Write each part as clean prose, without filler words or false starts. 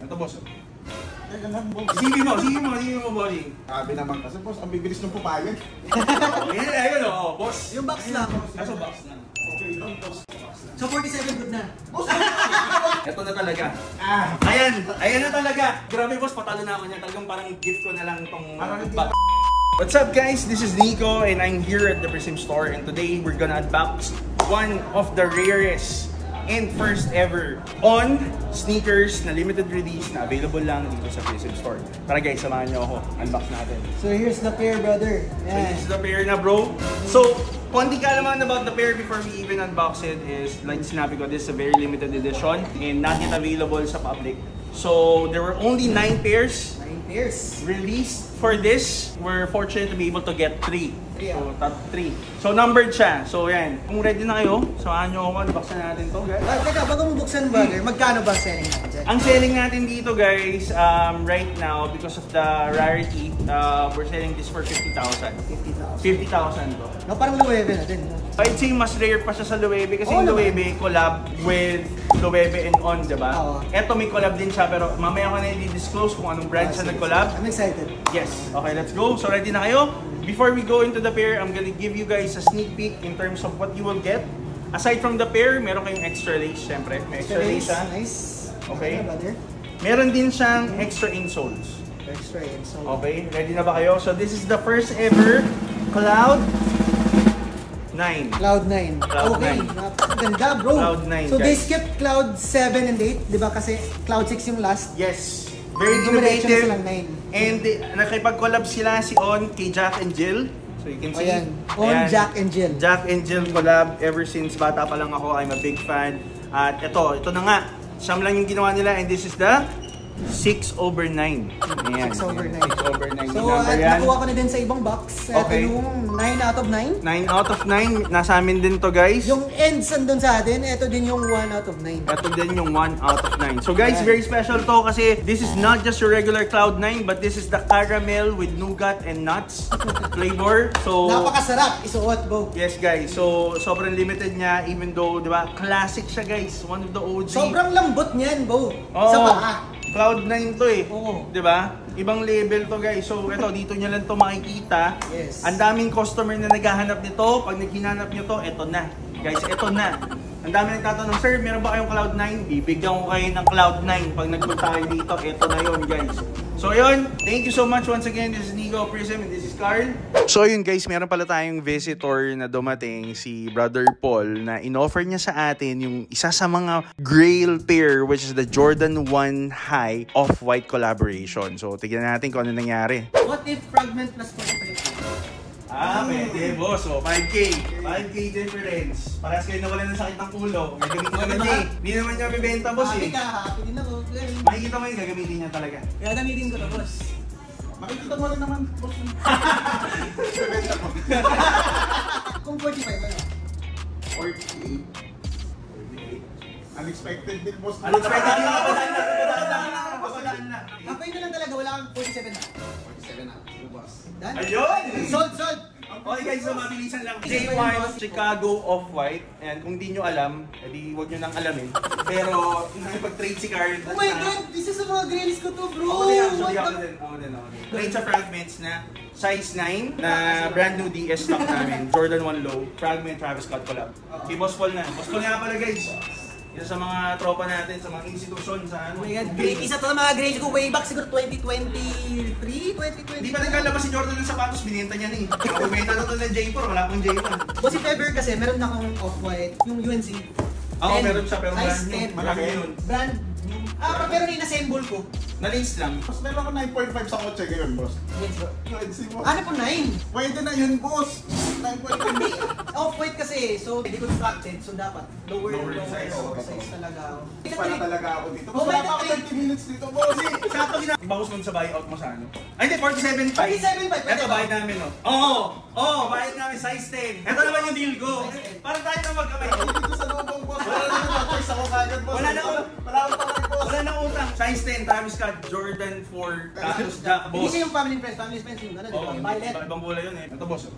Ito, boss. Teka lang, boss. Sige mo, bossing. Sabi naman kasi, boss, ang bibilis ng papayag. Ayun, boss. Yung box lang. Kaso box lang. Okay lang, boss. So 47 good na. Boss, Ito na talaga. Ayan na talaga. Grabe, boss, patalo na ako niya. Talagang parang gift ko na lang itong box. What's up, guys? This is Nico and I'm here at the Prism store, and today we're gonna unbox one of the rarest and first ever on sneakers na limited release na available lang dito sa Prism store. Tara guys, samahan niyo ako. Unbox natin. So here's the pair, brother. So this is the pair na, bro. So, konti kalaman about the pair before we even unbox it is, like sinabi ko, this is a very limited edition and not yet available sa public. So, there were only 9 pairs. 9 pairs. Released for this. We're fortunate to be able to get 3. So, top 3. So, numbered siya. So, yan. Kung ready na kayo, samahan nyo ako. Unboxan natin to, guys. Teka, bago mo buksan, brother, magkano ba selling natin dyan? Ang selling natin dito, guys, right now, because of the rarity, we're selling this for 50,000. 50,000. 50,000 to. No, parang Loewe na din. I'd say mas rare pa siya sa Loewe kasi yung Loewe collab with Loewe and On, diba? Oo. Eto may collab din siya pero mamaya ko na i-disclose kung anong brand siya nag-collab. I'm excited. Yes. Okay, let's go. So ready na kayo? Before we go into the pair, I'm gonna give you guys a sneak peek in terms of what you will get. Aside from the pair, meron kayong extra lace, syempre. May extra lace siya. Nice. Okay. Brother. Meron din siyang extra insoles. Extra insole. Okay, ready na ba kayo? So this is the first ever Cloud9. Cloud9. Okay. Ganda, bro. Cloud9, so they guys. skipped Cloud 7 and 8, di ba? Kasi Cloud 6 yung last. Yes. Very Dumiretso na innovative. silang 9. And nakipag-collab sila si On kay Jack and Jill. So you can see. Ayan. On Jack and Jill. Jack and Jill collab. Ever since bata pa lang ako, I'm a big fan. At ito na nga. Siyam lang yung ginawa nila and this is the 6/9. Ayan. 6/9. 6/9. So, nakuha ko na din sa ibang box. Okay. Ito yung 9 out of 9. 9 out of 9. Nasa amin din to, guys. Yung ends andun sa atin, ito din yung 1 out of 9. Ito din yung 1 out of 9. So guys, very special to kasi this is not just your regular Cloud9 but this is the caramel with nougat and nuts flavor. So napakasarap isuot, bro. yes guys, so sobrang limited niya even though, di ba, classic siya guys. One of the OG. Sobrang lambot niyan, bro. Oo. Sa paa. Cloud9 to eh. Oo. Di ba? Ibang level to guys. So ito, dito nyo lang to makikita. Yes. Ang daming customer na naghahanap nito. Pag naghinanap nyo to, ito na. Guys, ito na. Ang dami nagtatanong, sir, meron ba kayong Cloud9? Bibigyan ko kayo ng Cloud9 pag nagpunta kayo dito. Ito na yun, guys. So yun, thank you so much once again. This is Nico Prism and this is Carl. So yun guys, meron pala tayong visitor na dumating, si Brother Paul, na in-offer niya sa atin yung isa sa mga grail pair, which is the Jordan 1 High Off-White collaboration. So tignan natin kung ano nangyari. What if fragment plus 45? Pwede boss. So 5K. 5K difference. Parehas kayo nawalan ng sakit ng ulo. Gagamitin naman niya eh. Hindi naman niya bibenta boss eh. Happy din ako. Makikita mo yun, gagamitin niya talaga. Kaya gamitin ko to, boss. makikita mo rin naman, boss. Bebenta ko. Kung 45, ano? 48. Unexpected din, boss. Ano sa pwede nyo? Papadaan na. Kapay na lang talaga, wala kang 47 na. 47 na, boss. Done? Ayun! Sold! Okay guys, so mabilisan lang. J1 Chicago Off-White. And kung di nyo alam, edi huwag nyo nang alamin. Pero, nakipag-trade si Carl. Oh my God! This is sa mga grails ko to, bro! Ako din, actually ako din. Trade sa fragments na size 9 na brand new DS stock namin. Jordan 1 Low. Fragment Travis Scott collab. Si Boss Paul na. Boss Paul nga pala guys. Isa sa mga tropa natin, sa mga institusyon, sa ano. Oh my God, isa to sa mga grails ko way back siguro 2023, 2020. Hindi pa nagkalabas si Jordan ng sapatos, binenta niya na eh. Ako may nanonood ng J4, wala akong J1. Boss, if ever kasi, meron na akong off-white, yung UNC. Oo, meron siya, pero brand size new. 10. Malaki yun. Brand new. Pero in-assemble ko. Na-lace lang. Boss, meron ako 9.5 sa kotse ngayon, boss. Yes, bro. UNC, boss. Ano po 9? Pwede na yun, boss. 9.5. Off-white kasi, so deconstructed, so dapat lower size. size talaga. Para talaga ako dito. Oh, Boss, wala may pa ako 30 minutes dito, boss. Sakto bawas mo sa buyout mo sa ano? Ay, hindi, 47.5. 47.5. Ito, bayad namin, no? Oo, bayad namin, size 10. Ito naman yung deal ko. Para tayo na magkamay. Dito sa lubong, boss. Wala naman na-choice ako kagad, boss. Wala na ako. Wala akong palay, boss. Wala na utang. Size 10, Travis Scott, Jordan 4, Tatus Jack, Hindi boss. siya yung family friends yung ano, di ba? Violet. Ibang kulay yun eh. Ito, boss.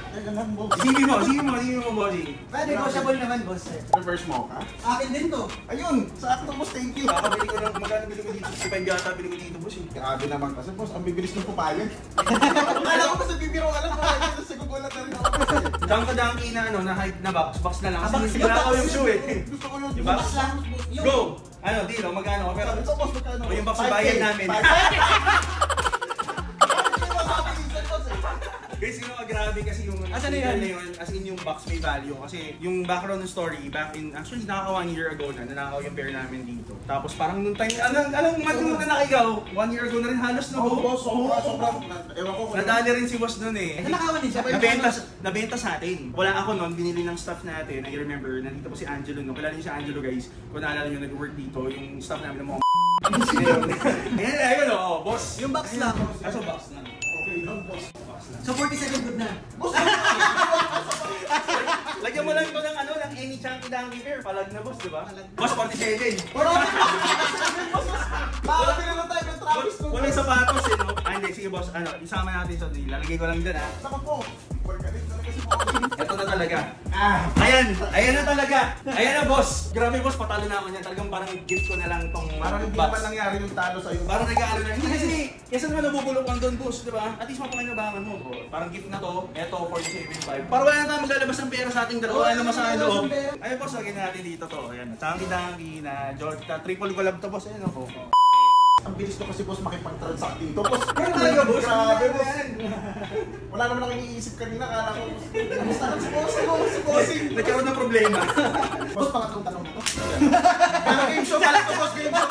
Teka lang, boss. Isipin mo, bossing. Pwede, negotiable naman, boss. Reverse mocha. Akin din to. Ayun, sakto boss, thank you. Kakabili ko lang, magkano bili ko dito? 65 yata bili ko dito, boss eh. Grabe naman kasi boss, ang bibilis ng papayag. Akala ko boss, nagbibiro ka lang papayag. Tapos nagugulat na rin ako boss eh. Dangka-dangki na ano, na hype na box na lang. Ah, box Kasi yun, wala ko box yung yun. shoe eh. Gusto ko yun. Diba? Box lang. Yung- Go! Ano, deal, oh, magkano? Pero Ito boss, magkano? O, yung box 5K. bayad namin. 5K. guys, grabe kasi yung Asan na yan? yun, as in yung box may value. Kasi yung background ng story, back in, actually nakaka 1 year ago na, nanakaw yung pair namin dito. Tapos parang nung time, anong month na nakigaw? 1 year ago na rin halos na Oo ho. boss, sobrang. Ewan ko. Nadali rin si boss nun eh. Nanakawan din siya. Nabenta sa atin. Wala ako nun, binili ng staff natin. I remember, nandito po si Angelo. No? Kilala niyo si Angelo guys. Kung naalala niyo, nag-work dito. Yung staff namin ng mga ayun o, boss. Yung box lang. Kaso box lang. Okay lang boss. So 47 good na. Boss, Lagyan mo lang ito ng ano, ng any chunky donkey pair. Palag na boss, di ba? Boss, 47. bakit na tayo ng Travis ko? Walang sapatos eh, no? Ah, hindi. Sige boss, ano, isama natin sa deal. Lalagay ko lang dyan ah. Saka po, pagkalit na kasi po. Ito na talaga. Ayan na talaga. Ayan na boss. Grabe boss, patalo na ako niyan. Talagang parang gift ko na lang tong Parang hindi box. naman nangyari yung talo sa'yo. Parang regalo na. Hindi kasi, kasi naman nabubulok lang doon boss, di ba? At least mapakinabangan mo. Oh, parang gift na to. Ito, 47.5. Para wala na tayo maglalabas ng pera sa ating dalawa. Wala naman sa akin loob. Ayun boss, lagyan na natin dito to. Ayan, Tangi-dangi na George. Triple collab to boss. Ayan ako. Ang bilis ko kasi boss makipag-transact dito. Boss, Pero talaga boss. grabe Ano boss. yan? Wala naman akong iniisip kanina. Akala ko, kamusta lang si bossing. Nagkaroon ng problema. Boss, pangatlong tanong na to. Pero game show pala to, boss. Game show